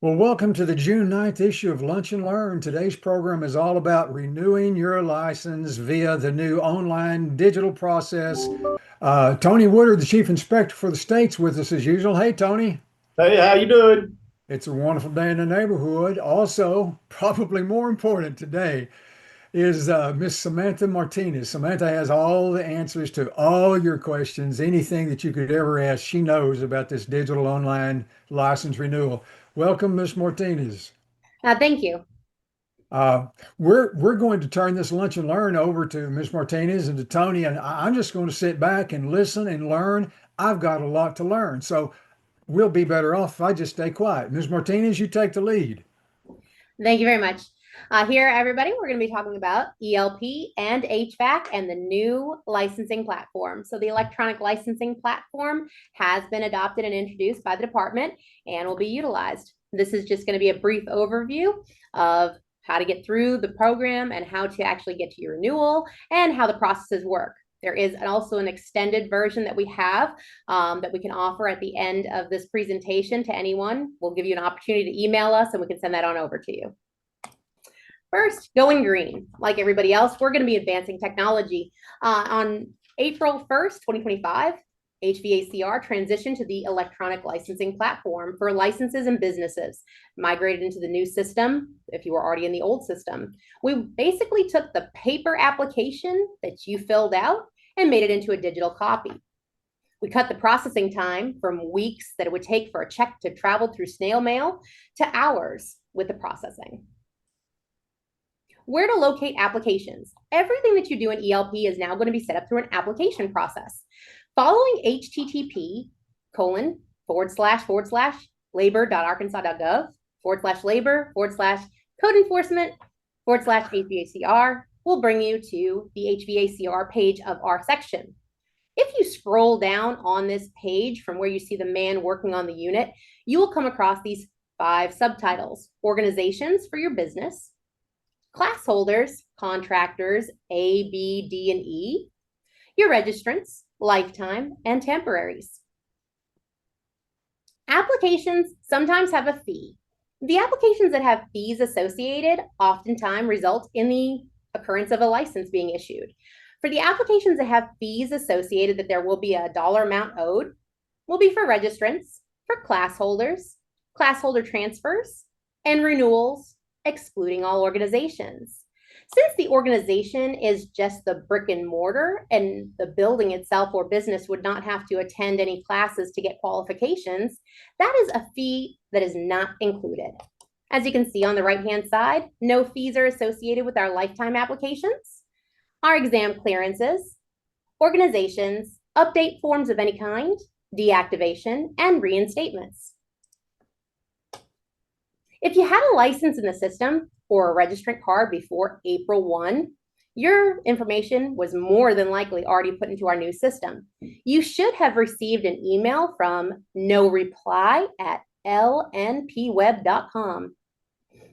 Well, welcome to the June 9th issue of Lunch and Learn. Today's program is all about renewing your license via the new online digital process. Tony Woodard, the Chief Inspector for the state's with us as usual. Hey, Tony. Hey, how you doing? It's a wonderful day in the neighborhood. Also, probably more important today is Miss Samantha Martinez. Samantha has all the answers to all your questions, anything that you could ever ask. She knows about this digital online license renewal. Welcome, Miss Martinez. Thank you. Uh, we're going to turn this lunch and learn over to Miss Martinez and to Tony, and I'm just going to sit back and listen and learn. I've got a lot to learn, so we'll be better off if I just stay quiet. Ms. Martinez, you take the lead. Thank you very much. Here, everybody, we're going to be talking about ELP and HVAC and the new licensing platform. So the electronic licensing platform has been adopted and introduced by the department and will be utilized. This is just going to be a brief overview of how to get through the program and how to actually get to your renewal and how the processes work. There is also an extended version that we have that we can offer at the end of this presentation to anyone. We'll give you an opportunity to email us and we can send that on over to you. First, going green. Like everybody else, we're going to be advancing technology. On April 1st, 2025, HVACR transitioned to the electronic licensing platform for licenses and businesses, migrated into the new system if you were already in the old system. We basically took the paper application that you filled out and made it into a digital copy. We cut the processing time from weeks that it would take for a check to travel through snail mail to hours with the processing. Where to locate applications. Everything that you do in ELP is now going to be set up through an application process. Following http://labor.arkansas.gov/labor/code enforcement/HVACR will bring you to the HVACR page of our section. If you scroll down on this page from where you see the man working on the unit, you will come across these 5 subtitles: organizations for your business, class holders, contractors, A, B, D, and E, your registrants, lifetime, and temporaries. Applications sometimes have a fee. The applications that have fees associated oftentimes result in the occurrence of a license being issued. For the applications that have fees associated that there will be a dollar amount owed, will be for registrants, for class holders, class holder transfers, and renewals, excluding all organizations. Since the organization is just the brick and mortar and the building itself or business would not have to attend any classes to get qualifications, that is a fee that is not included. As you can see on the right-hand side, no fees are associated with our lifetime applications, our exam clearances, organizations, update forms of any kind, deactivation, and reinstatements. If you had a license in the system or a registrant card before April 1, your information was more than likely already put into our new system. You should have received an email from noreply@lnpweb.com.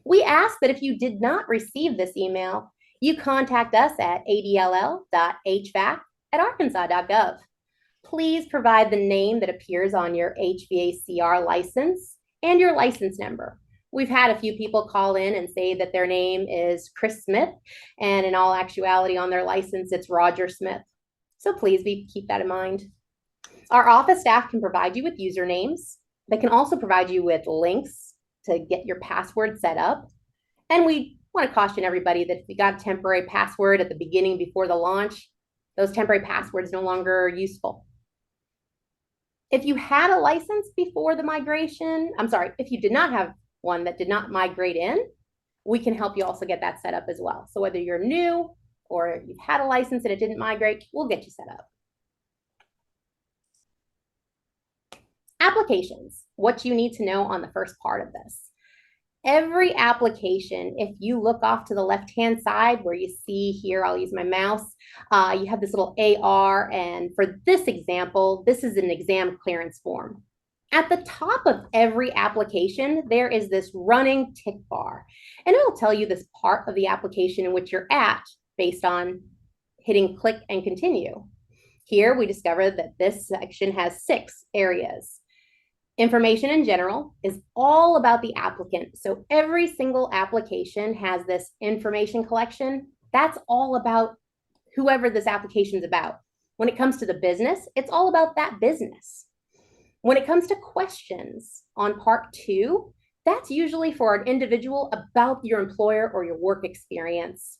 We ask that if you did not receive this email, you contact us at adll.hvac@arkansas.gov. Please provide the name that appears on your HVACR license and your license number. We've had a few people call in and say that their name is Chris Smith, and in all actuality on their license, it's Roger Smith. So please keep that in mind. Our office staff can provide you with usernames. They can also provide you with links to get your password set up. And we want to caution everybody that if you got a temporary password at the beginning before the launch, those temporary passwords no longer are useful. If you had a license before the migration, if you did not have one that did not migrate in, we can help you also get that set up as well. So whether you're new or you've had a license and it didn't migrate, we'll get you set up. Applications, what you need to know on the first part of this. Every application, if you look off to the left-hand side where you see here, I'll use my mouse, you have this little AR, and for this example, this is an exam clearance form. At the top of every application, there is this running tick bar, and it'll tell you this part of the application in which you're at based on hitting click and continue. Here we discovered that this section has 6 areas. Information in general is all about the applicant. So every sinal application has this information collection. That's all about whoever this application is about. When it comes to the business, it's all about that business. When it comes to questions on part 2, that's usually for an individual about your employer or your work experience.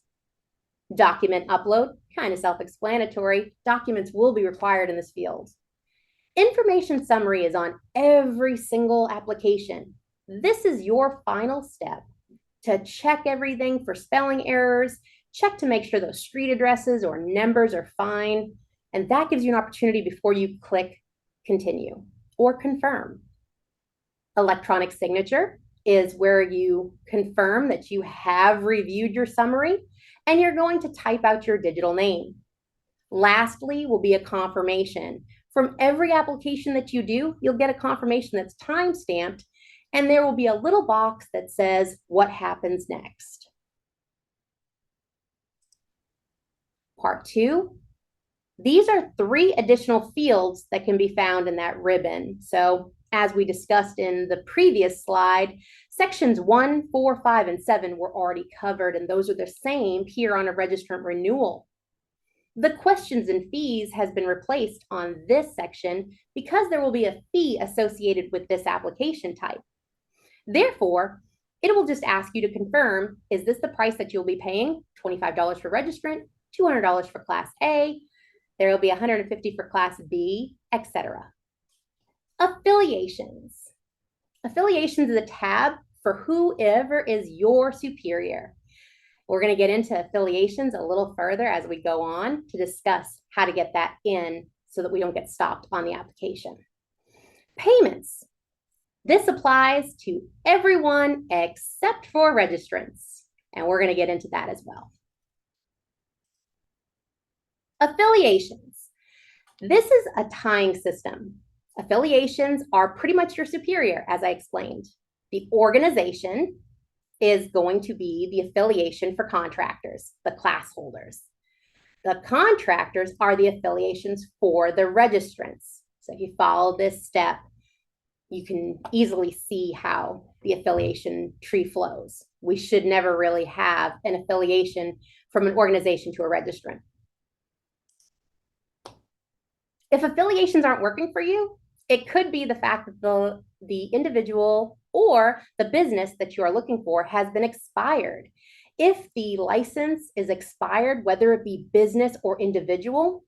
Document upload, kind of self-explanatory. Documents will be required in this field. Information summary is on every single application. This is your final step to check everything for spelling errors, check to make sure those street addresses or numbers are fine, and that gives you an opportunity before you click continue or confirm. Electronic signature is where you confirm that you have reviewed your summary and you're going to type out your digital name. Lastly will be a confirmation. From every application that you do, you'll get a confirmation that's time-stamped, and there will be a little box that says what happens next. Part 2, these are 3 additional fields that can be found in that ribbon. So as we discussed in the previous slide, sections 1, 4, 5, and 7 were already covered, and those are the same here on a registrant renewal. The questions and fees has been replaced on this section because there will be a fee associated with this application type. Therefore, it will just ask you to confirm, is this the price that you'll be paying? $25 for registrant, $200 for class A, there will be $150 for class B, etc. Affiliations. Affiliations is a tab for whoever is your superior. We're going to get into affiliations a little further as we go on to discuss how to get that in so that we don't get stopped on the application. Payments. This applies to everyone except for registrants, and we're going to get into that as well. Affiliations. This is a tying system. Affiliations are pretty much your superior, as I explained. The organization is going to be the affiliation for contractors, the class holders. The contractors are the affiliations for the registrants. So if you follow this step, you can easily see how the affiliation tree flows. We should never really have an affiliation from an organization to a registrant. If affiliations aren't working for you, it could be the fact that the individual or the business that you are looking for has been expired. If the license is expired, whether it be business or individual,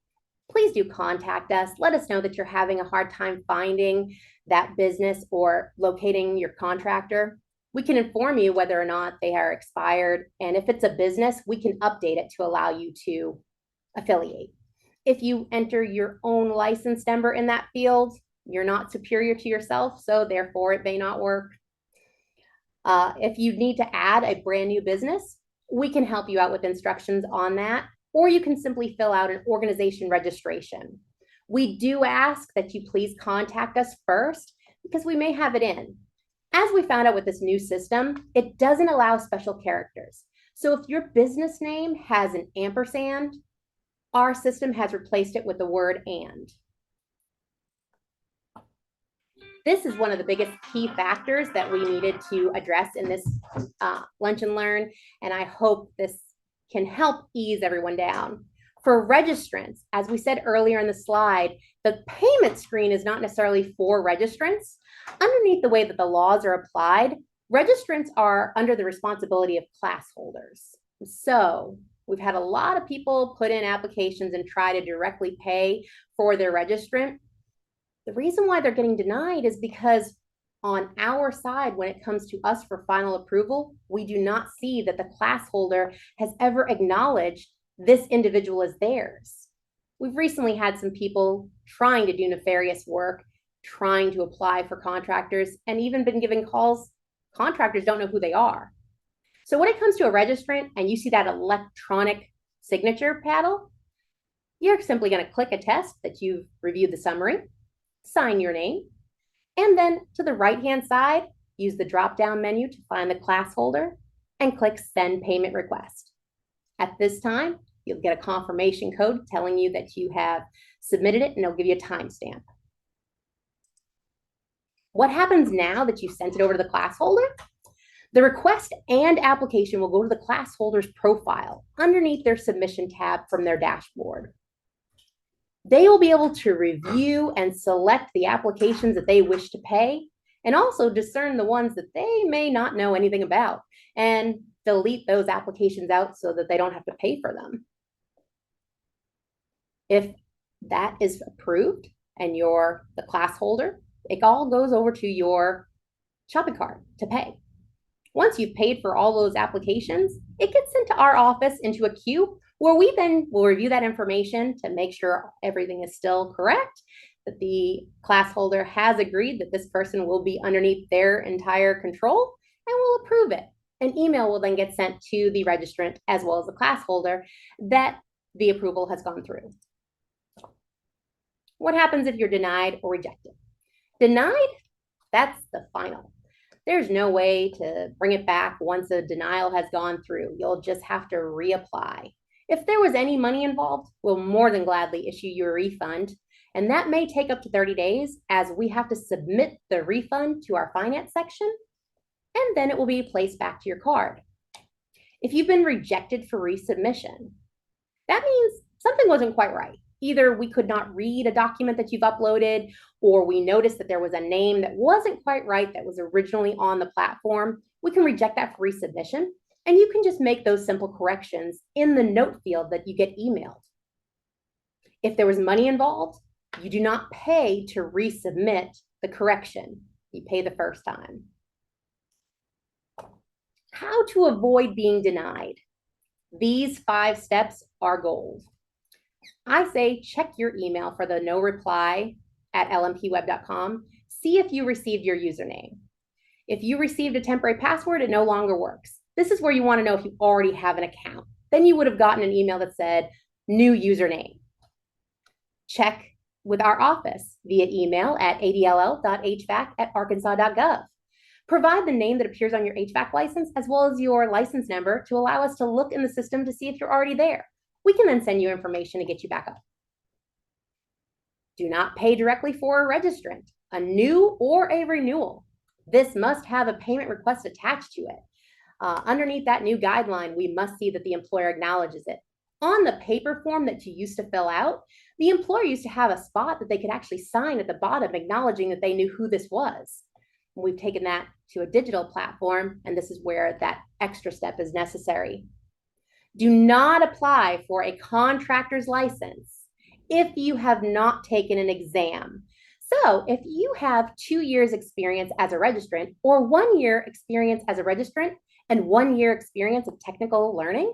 please do contact us. Let us know that you're having a hard time finding that business or locating your contractor. We can inform you whether or not they are expired. And if it's a business, we can update it to allow you to affiliate. If you enter your own license number in that field, you're not superior to yourself, so therefore it may not work. If you need to add a brand new business, we can help you out with instructions on that, or you can simply fill out an organization registration. We do ask that you please contact us first because we may have it in. As we found out with this new system, it doesn't allow special characters. So if your business name has an ampersand, our system has replaced it with the word and. This is one of the biggest key factors that we needed to address in this Lunch and Learn, and I hope this can help ease everyone down. For registrants, as we said earlier in the slide, the payment screen is not necessarily for registrants. Underneath the way that the laws are applied, registrants are under the responsibility of class holders. So we've had a lot of people put in applications and try to directly pay for their registrant. The reason why they're getting denied is because on our side, when it comes to us for final approval, we do not see that the class holder has ever acknowledged this individual as theirs. We've recently had some people trying to do nefarious work, trying to apply for contractors, and even been given calls. Contractors don't know who they are. So when it comes to a registrant and you see that electronic signature paddle, you're simply going to click attest that you've reviewed the summary, sign your name, and then to the right-hand side, use the drop-down menu to find the class holder and click Send Payment Request. At this time, you'll get a confirmation code telling you that you have submitted it, and it'll give you a timestamp. What happens now that you sent it over to the class holder? The request and application will go to the class holder's profile underneath their submission tab from their dashboard. They will be able to review and select the applications that they wish to pay, and also discern the ones that they may not know anything about and delete those applications out so that they don't have to pay for them. If that is approved and you're the class holder, it all goes over to your shopping cart to pay. Once you've paid for all those applications, it gets sent to our office into a queue where we then will review that information to make sure everything is still correct, that the class holder has agreed that this person will be underneath their entire control, and will approve it. An email will then get sent to the registrant as well as the class holder that the approval has gone through. What happens if you're denied or rejected? Denied, that's the final. There's no way to bring it back once a denial has gone through. You'll just have to reapply. If there was any money involved, we'll more than gladly issue you a refund. And that may take up to 30 days as we have to submit the refund to our finance section, and then it will be placed back to your card. If you've been rejected for resubmission, that means something wasn't quite right. Either we could not read a document that you've uploaded, or we noticed that there was a name that wasn't quite right that was originally on the platform. We can reject that for resubmission, and you can just make those simple corrections in the note field that you get emailed. If there was money involved, you do not pay to resubmit the correction. You pay the first time. How to avoid being denied. These 5 steps are gold. I say check your email for the no reply at lmpweb.com. See if you received your username. If you received a temporary password, it no longer works. This is where you want to know if you already have an account. Then you would have gotten an email that said new username. Check with our office via email at adll.hvac@arkansas.gov. Provide the name that appears on your HVAC license as well as your license number to allow us to look in the system to see if you're already there. We can then send you information to get you back up. Do not pay directly for a registrant, a new or a renewal. This must have a payment request attached to it. Underneath that new guideline, we must see that the employer acknowledges it. On the paper form that you used to fill out, the employer used to have a spot that they could actually sign at the bottom acknowledging that they knew who this was. We've taken that to a digital platform, and this is where that extra step is necessary. Do not apply for a contractor's license if you have not taken an exam. So if you have 2 years experience as a registrant or 1 year experience as a registrant and 1 year experience of technical learning,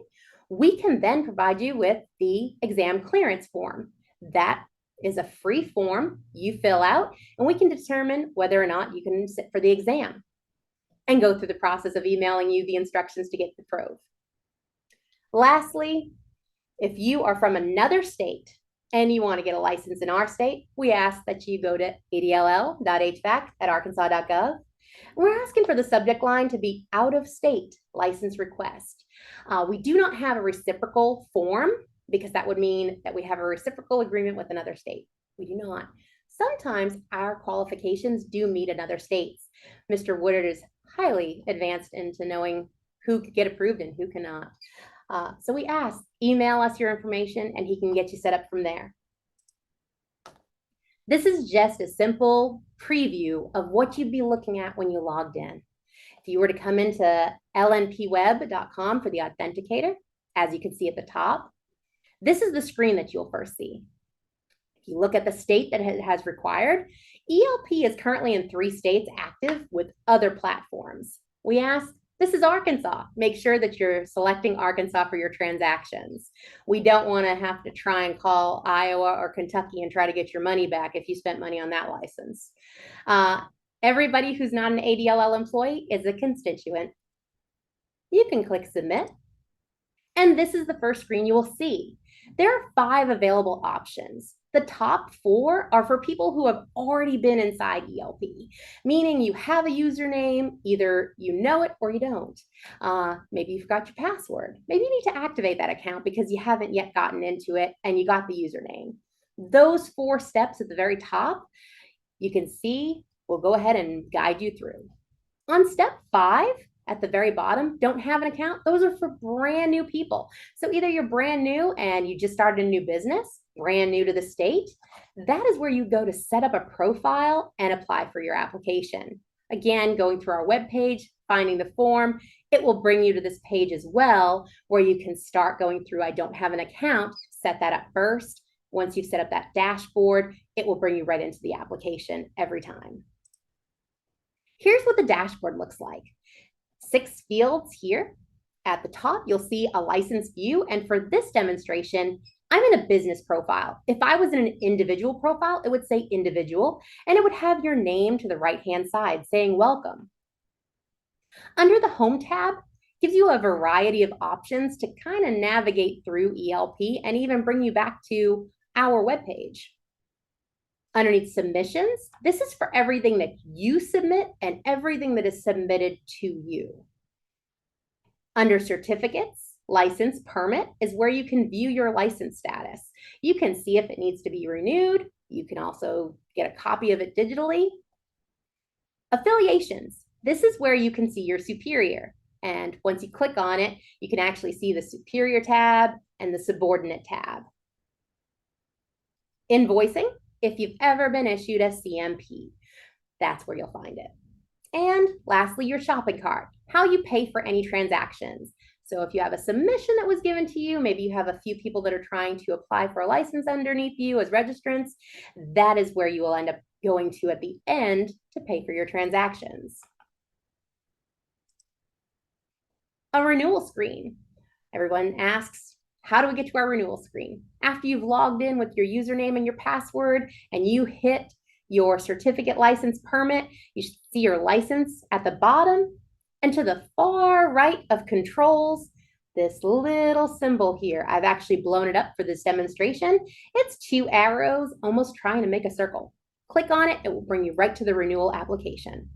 we can then provide you with the exam clearance form. That is a free form you fill out, and we can determine whether or not you can sit for the exam and go through the process of emailing you the instructions to get the probe. Lastly, if you are from another state and you want to get a license in our state, we ask that you go to adll.hvac@arkansas.gov. We're asking for the subject line to be out of state license request. We do not have a reciprocal form because that would mean that we have a reciprocal agreement with another state. We do not. Sometimes our qualifications do meet in other states. Mr. Woodard is highly advanced into knowing who could get approved and who cannot. So we ask, email us your information and he can get you set up from there. This is just a simple preview of what you'd be looking at when you logged in. If you were to come into lnpweb.com for the authenticator, as you can see at the top, this is the screen that you'll first see. If you look at the state that it has required, ELP is currently in 3 states active with other platforms. We ask, this is Arkansas. Make sure that you're selecting Arkansas for your transactions. We don't want to have to try and call Iowa or Kentucky and try to get your money back if you spent money on that license. Everybody who's not an ADLL employee is a constituent. You can click submit. And this is the first screen you will see. There are 5 available options. The top 4 are for people who have already been inside ELP, meaning you have a username, either you know it or you don't. Maybe you forgot your password. Maybe you need to activate that account because you haven't yet gotten into it and you got the username. Those 4 steps at the very top, you can see We'll go ahead and guide you through. On step 5, at the very bottom, don't have an account. Those are for brand new people. So either you're brand new and you just started a new business, brand new to the state, that is where you go to set up a profile and apply for your application. Again, going through our webpage, finding the form, it will bring you to this page as well, where you can start going through, I don't have an account, set that up first. Once you've set up that dashboard, it will bring you right into the application every time. Here's what the dashboard looks like. 6 fields here. At the top, you'll see a license view. And for this demonstration, I'm in a business profile. If I was in an individual profile, it would say individual, and it would have your name to the right-hand side saying welcome. Under the Home tab, gives you a variety of options to kind of navigate through ELP and even bring you back to our webpage. Underneath submissions, this is for everything that you submit and everything that is submitted to you. Under certificates, license permit is where you can view your license status. You can see if it needs to be renewed. You can also get a copy of it digitally. Affiliations, this is where you can see your superior. And once you click on it, you can actually see the superior tab and the subordinate tab. Invoicing, if you've ever been issued a CMP, that's where you'll find it. And lastly, your shopping cart, how you pay for any transactions. So if you have a submission that was given to you, maybe you have a few people that are trying to apply for a license underneath you as registrants, that is where you will end up going to at the end to pay for your transactions. A renewal screen. Everyone asks, how do we get to our renewal screen? After you've logged in with your username and your password and you hit your certificate license permit, you should see your license at the bottom. And to the far right of controls, this little symbol here, I've actually blown it up for this demonstration. It's 2 arrows, almost trying to make a circle. Click on it, it will bring you right to the renewal application.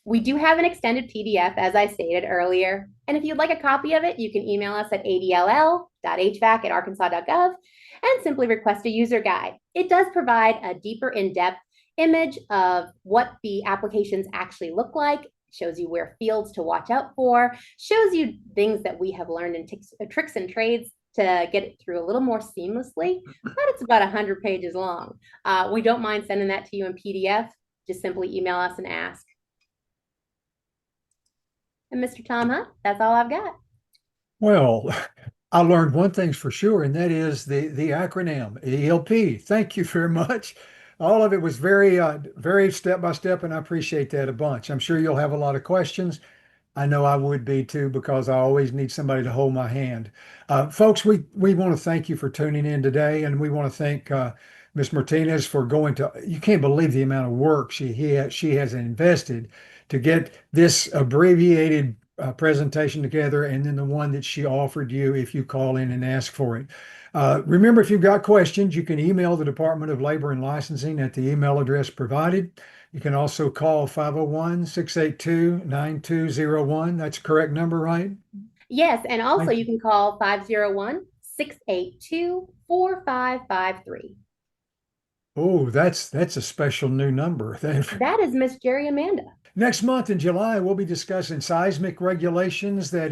We do have an extended PDF, as I stated earlier. And if you'd like a copy of it, you can email us at adll.hvac@arkansas.gov and simply request a user guide. It does provide a deeper in-depth image of what the applications actually look like. It shows you where fields to watch out for, shows you things that we have learned in tricks and trades to get it through a little more seamlessly, but it's about 100 pages long. We don't mind sending that to you in PDF. Just simply email us and ask. And Mr. Tom Hunt, that's all I've got. Well, I learned one thing's for sure, and that is the acronym ELP. Thank you very much. All of it was very step by step, and I appreciate that a bunch. I'm sure you'll have a lot of questions. I know I would be too, because I always need somebody to hold my hand. Folks, we want to thank you for tuning in today, and we want to thank Ms. Martinez for going to, you can't believe the amount of work she has invested to get this abbreviated presentation together, and then the one that she offered you if you call in and ask for it. Remember, if you've got questions, you can email the Department of Labor and Licensing at the email address provided. You can also call 501-682-9201. That's the correct number, right? Yes, and also you can call 501-682-4553. Oh, that's a special new number. That is Miss Jerry Amanda. Next month in July, we'll be discussing seismic regulations that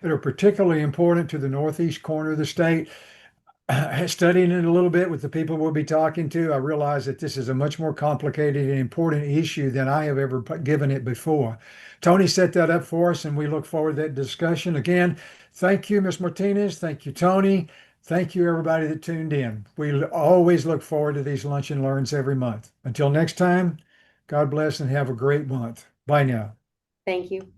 are particularly important to the northeast corner of the state. Studying it a little bit with the people we'll be talking to, I realize that this is a much more complicated and important issue than I have ever given it before. Tony set that up for us, and we look forward to that discussion. Again, thank you, Ms. Martinez. Thank you, Tony. Thank you, everybody that tuned in. We always look forward to these Lunch and Learns every month. Until next time, God bless and have a great month. Bye now. Thank you.